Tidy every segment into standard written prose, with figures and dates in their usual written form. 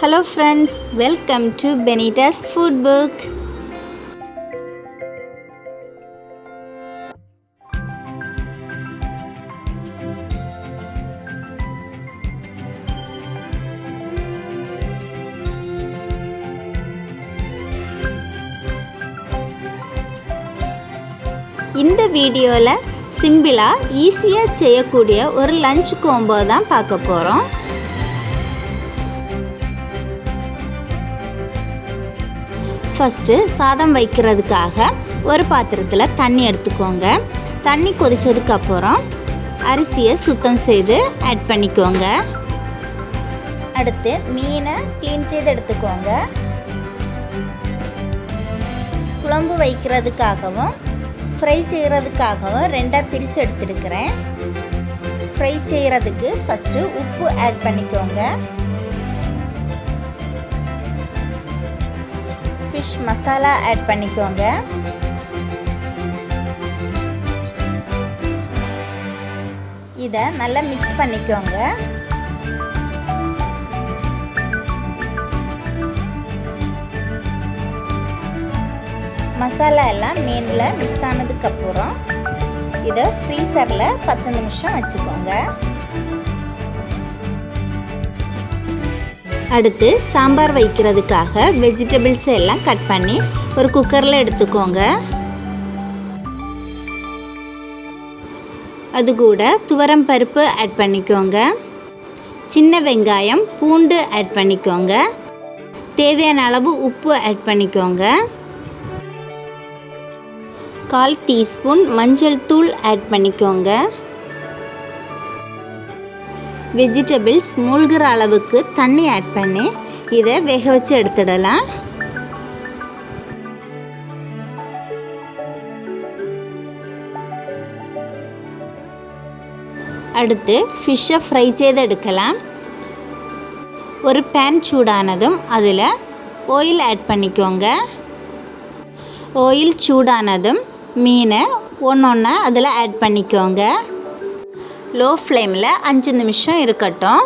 Hello friends, welcome to Benita's Food Book. இந்த வீடியோல சிம்பிளா ஈஸியா செய்யக்கூடிய ஒரு லஞ்ச் காம்போ தான் பார்க்க போறோம். ஃபர்ஸ்ட் சாதம் வைக்கிறதுக்காக ஒரு பாத்திரத்தில் தண்ணி எடுத்துக்கோங்க. தண்ணி கொதிச்சதுக்கு அப்புறம் அரிசியை சுத்தம் செய்து ஆட் பண்ணிக்கோங்க. அடுத்து மீனை க்ளீன் செய்து எடுத்துக்கோங்க. குழம்பு வைக்கிறதுக்காகவும் ஃப்ரை செய்கிறதுக்காகவும் ரெண்டாக பிரித்து எடுத்துருக்கிறேன். ஃப்ரை செய்கிறதுக்கு ஃபஸ்ட்டு உப்பு ஆட் பண்ணிக்கோங்க. ஃபிஷ் மசாலா ஆட் பண்ணிக்கோங்க. இதை நல்லா மிக்ஸ் பண்ணிக்கோங்க. மசாலா எல்லாம் மீனில் மிக்ஸ் ஆனதுக்கப்புறம் இதை ஃப்ரீசரில் 10 நிமிஷம் வச்சுக்கோங்க. அடுத்து சாம்பார் வைக்கிறதுக்காக வெஜிடபிள்ஸ் எல்லாம் கட் பண்ணி ஒரு குக்கரில் எடுத்துக்கோங்க. அது கூட துவரம் பருப்பு ஆட் பண்ணிக்கோங்க. சின்ன வெங்காயம், பூண்டு ஆட் பண்ணிக்கோங்க. தேவையான அளவு உப்பு ஆட் பண்ணிக்கோங்க. 1/4 டீஸ்பூன் மஞ்சள் தூள் ஆட் பண்ணிக்கோங்க. வெஜிடபிள்ஸ் மூழ்கிற அளவுக்கு தண்ணி ஆட் பண்ணி இதை வேக வச்சு எடுத்துடலாம். அடுத்து ஃபிஷ்ஷை ஃப்ரை செய்து எடுக்கலாம். ஒரு பேன் சூடானதும் அதில் ஆயில் ஆட் பண்ணிக்கோங்க. ஆயில் சூடானதும் மீனை ஒன்றா அதில் ஆட் பண்ணிக்கோங்க. லோ ஃப்ளேமில் 5 நிமிஷம் இருக்கட்டும்.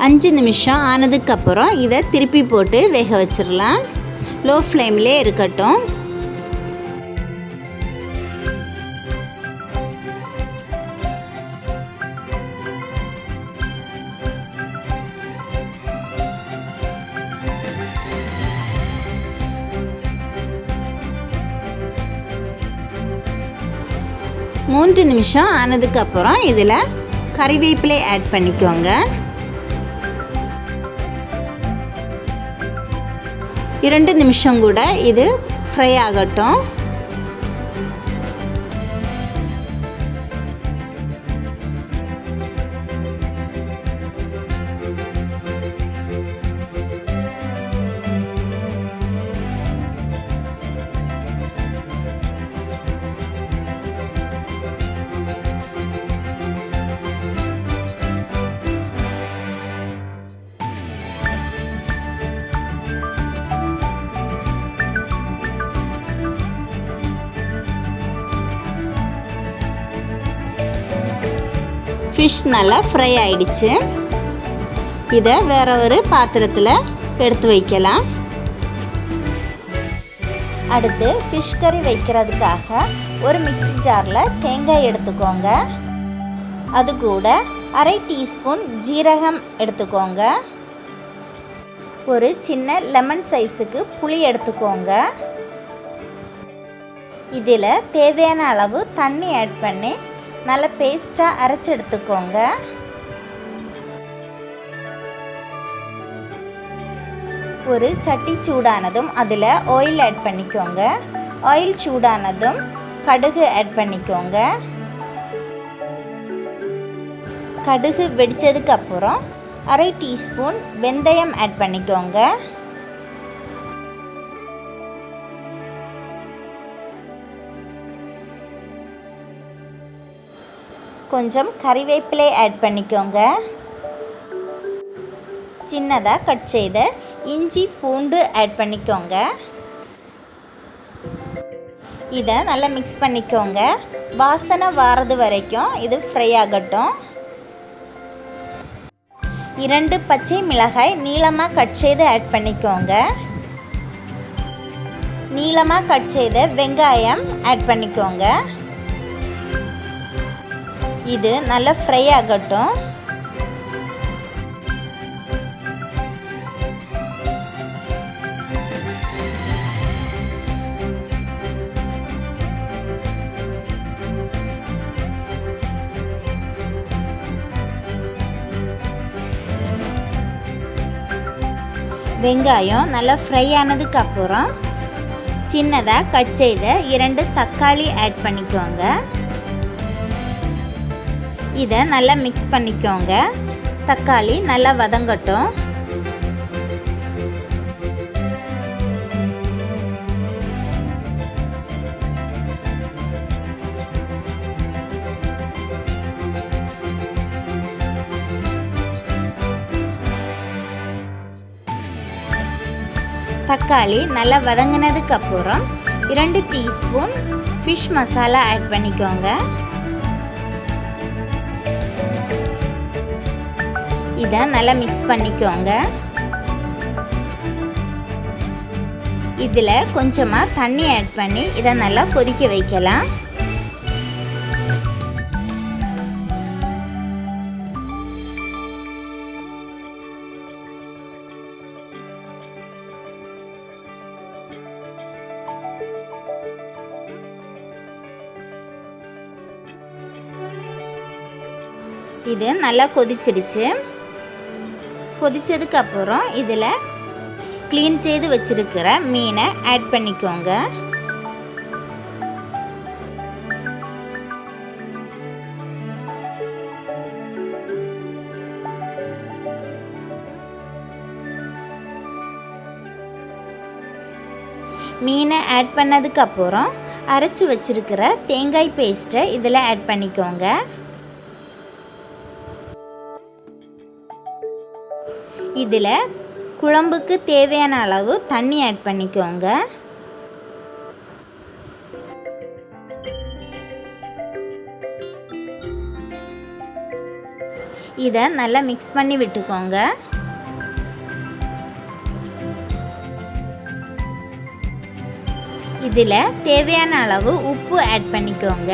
அஞ்சு நிமிஷம் ஆனதுக்கப்புறம் இதை திருப்பி போட்டு வேக வச்சிடலாம். லோ ஃப்ளேம்லே இருக்கட்டும். மூன்று நிமிஷம் ஆனதுக்கப்புறம் இதில் கறிவேப்பிலை ஆட் பண்ணிக்கோங்க. 2 நிமிஷம் கூட இது ஃப்ரை ஆகட்டும். ஃபிஷ் நல்லா ஃப்ரை ஆயிடுச்சு. இதை வேற ஒரு பாத்திரத்தில் எடுத்து வைக்கலாம். அடுத்து ஃபிஷ் கறி வைக்கிறதுக்காக ஒரு மிக்ஸி ஜாரில் தேங்காய் எடுத்துக்கோங்க. அது கூட 1/2 டீஸ்பூன் ஜீரகம் எடுத்துக்கோங்க. ஒரு சின்ன லெமன் சைஸுக்கு புளி எடுத்துக்கோங்க. இதில் தேவையான அளவு தண்ணி ஆட் பண்ணி நல்ல பேஸ்ட்டாக அரைச்சி எடுத்துக்கோங்க. ஒரு சட்டி சூடானதும் அதில் ஆயில் ஆட் பண்ணிக்கோங்க. ஆயில் சூடானதும் கடுகு ஆட் பண்ணிக்கோங்க. கடுகு வெடித்ததுக்கப்புறம் 1/2 டீஸ்பூன் வெந்தயம் ஆட் பண்ணிக்கோங்க. கொஞ்சம் கறிவேப்பிலை ஆட் பண்ணிக்கோங்க. சின்னதாக கட் செய்த இஞ்சி பூண்டு ஆட் பண்ணிக்கோங்க. இதை நல்லா மிக்ஸ் பண்ணிக்கோங்க. வாசனை வாரது வரைக்கும் இது ஃப்ரை ஆகட்டும். 2 பச்சை மிளகாய் நீளமாக கட் செய்து ஆட் பண்ணிக்கோங்க. நீளமாக கட் செய்த வெங்காயம் ஆட் பண்ணிக்கோங்க. இது நல்லா ஃப்ரை ஆகட்டும். வெங்காயம் நல்லா ஃப்ரை ஆனதுக்கப்புறம் சின்னதாக கட் செய்த 2 தக்காளி ஆட் பண்ணிக்கோங்க. இதை நல்லா மிக்ஸ் பண்ணிக்கோங்க. தக்காளி நல்லா வதங்கட்டும். தக்காளி நல்லா வதங்கினதுக்கப்புறம் 2 டீஸ்பூன் ஃபிஷ் மசாலா ஆட் பண்ணிக்கோங்க. இதை நல்லா மிக்ஸ் பண்ணிக்கோங்க. இதில் கொஞ்சமாக தண்ணி ஆட் பண்ணி இதை நல்லா கொதிக்க வைக்கலாம். இது நல்லா கொதிச்சிடுச்சு. கொதிச்சதுக்கப்புறம் இதில் க்ளீன் செய்து வச்சுருக்கிற மீனை ஆட் பண்ணிக்கோங்க. மீனை ஆட் பண்ணதுக்கப்புறம் அரைச்சி வச்சுருக்கிற தேங்காய் பேஸ்ட்டை இதில் ஆட் பண்ணிக்கோங்க. இதில் குழம்புக்கு தேவையான அளவு தண்ணி ஆட் பண்ணிக்கோங்க. இதை நல்லா மிக்ஸ் பண்ணி விட்டுக்கோங்க. இதில் தேவையான அளவு உப்பு ஆட் பண்ணிக்கோங்க.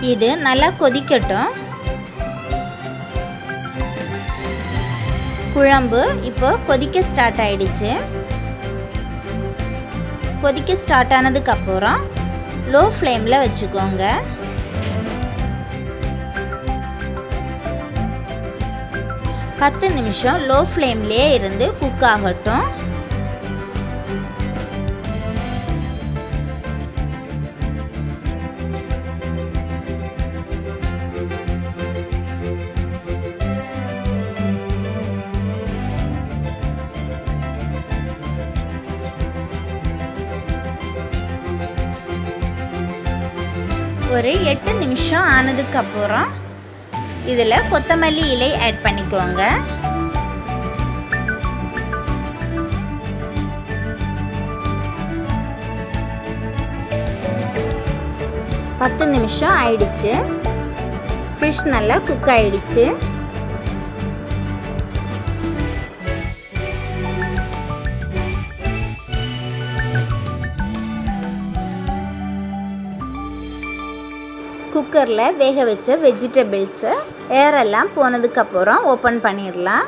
இது நல்லா கொதிக்கட்டும். குழம்பு இப்போ கொதிக்க ஸ்டார்ட் ஆயிடுச்சு. கொதிக்க ஸ்டார்ட் ஆனதுக்கப்புறம் லோ ஃப்ளேமில் வச்சுக்கோங்க. பத்து நிமிஷம் லோ ஃப்ளேம்லேயே இருந்து குக் ஆகட்டும். ஒரு 8 நிமிஷம் ஆனதுக்கப்புறம் இதில் கொத்தமல்லி இலை ஆட் பண்ணிக்கோங்க. பத்து நிமிஷம் ஆயிடுச்சு. ஃபிஷ் நல்லா குக் ஆயிடுச்சு. குக்கரில் வேக வச்ச வெஜிடபிள்ஸை ஏரெல்லாம் போனதுக்கப்புறம் ஓப்பன் பண்ணிடலாம்.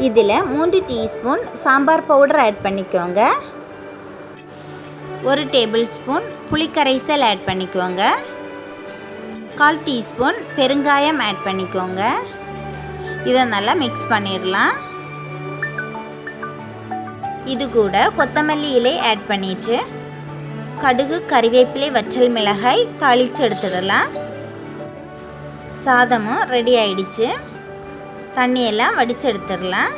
இதில் 3 டீஸ்பூன் சாம்பார் பவுடர் ஆட் பண்ணிக்கோங்க. 1 டேபிள் ஸ்பூன் புளிக்கரைசல் ஆட் பண்ணிக்கோங்க. 1/4 டீஸ்பூன் பெருங்காயம் ஆட் பண்ணிக்கோங்க. இதை நல்லா மிக்ஸ் பண்ணிடலாம். இது கூட கொத்தமல்லி இலை ஆட் பண்ணிவிட்டு கடுகு கறிவேப்பிலை வற்றல் மிளகாய் தாளித்து எடுத்துடலாம். சாதமும் ரெடி ஆயிடுச்சு. தண்ணியெல்லாம் வடித்து எடுத்துடலாம்.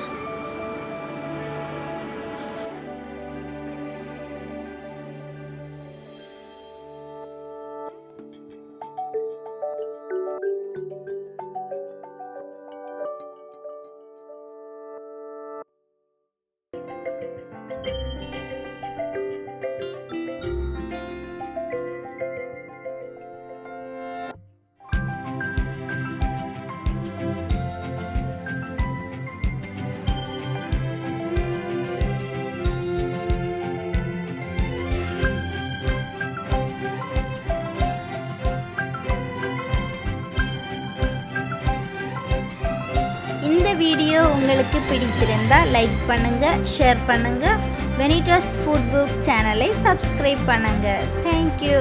இந்த வீடியோ உங்களுக்கு பிடித்திருந்தால் லைக் பண்ணுங்கள், ஷேர் பண்ணுங்கள். வெனிடாஸ் ஃபுட் புக் சேனலை சப்ஸ்கிரைப் பண்ணுங்கள். தேங்க்யூ.